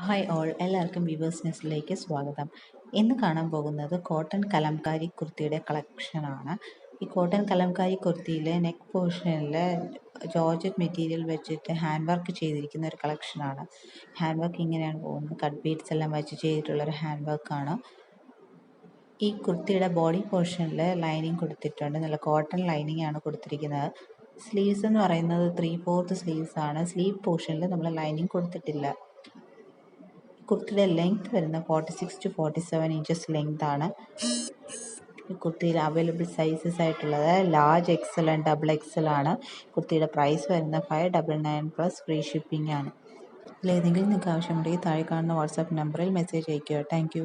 Hi all, എല്ലാവർക്കും viewers ന്യൂസിലേക്ക് സ്വാഗതം. ഇന്ന് കാണാൻ പോകുന്നത് കോട്ടൺ കലംകാരി കുർത്തിയുടെ കളക്ഷനാണ്. ഈ കോട്ടൺ കലംകാരി കുർത്തിയിലെ നെക്ക് പോർഷനിൽ ജോർജറ്റ് മെറ്റീരിയൽ വെച്ചിട്ട് ഹാൻഡ് വർക്ക് ചെയ്തിരിക്കുന്ന ഒരു കളക്ഷനാണ്. ഹാൻഡ് വർക്ക് ഇങ്ങനെയാണ് പോകുന്നത്. കട്ട് ബീഡ്സ് എല്ലാം വെച്ച് ചെയ്തിട്ടുള്ളൊരു ഹാൻഡ് വർക്കാണ്. ഈ കുർത്തിയുടെ ബോഡി പോർഷനിൽ ലൈനിങ് കൊടുത്തിട്ടുണ്ട്. നല്ല കോട്ടൺ ലൈനിങ് ആണ് കൊടുത്തിരിക്കുന്നത്. സ്ലീവ്സ് എന്ന് പറയുന്നത് 3/4 സ്ലീവ്സ് ആണ്. സ്ലീവ് പോർഷനിൽ നമ്മൾ ലൈനിങ് കൊടുത്തിട്ടില്ല. കുർത്തിയുടെ ലെങ്ത് വരുന്ന 46 to 47 ഇഞ്ചസ് ലെങ്ത് ആണ്. ഈ കുർത്തിയിൽ അവൈലബിൾ സൈസസ് ആയിട്ടുള്ളത് large XL and double XL ആണ്. കുർത്തിയുടെ പ്രൈസ് വരുന്ന 599 പ്ലസ് ഫ്രീ ഷിപ്പിംഗ് ആണ്. ഇതിലേതെങ്കിലും നിങ്ങൾക്ക് ആവശ്യമുണ്ടെങ്കിൽ താഴെ കാണുന്ന വാട്സാപ്പ് നമ്പറിൽ മെസ്സേജ് അയയ്ക്കുക. Thank you.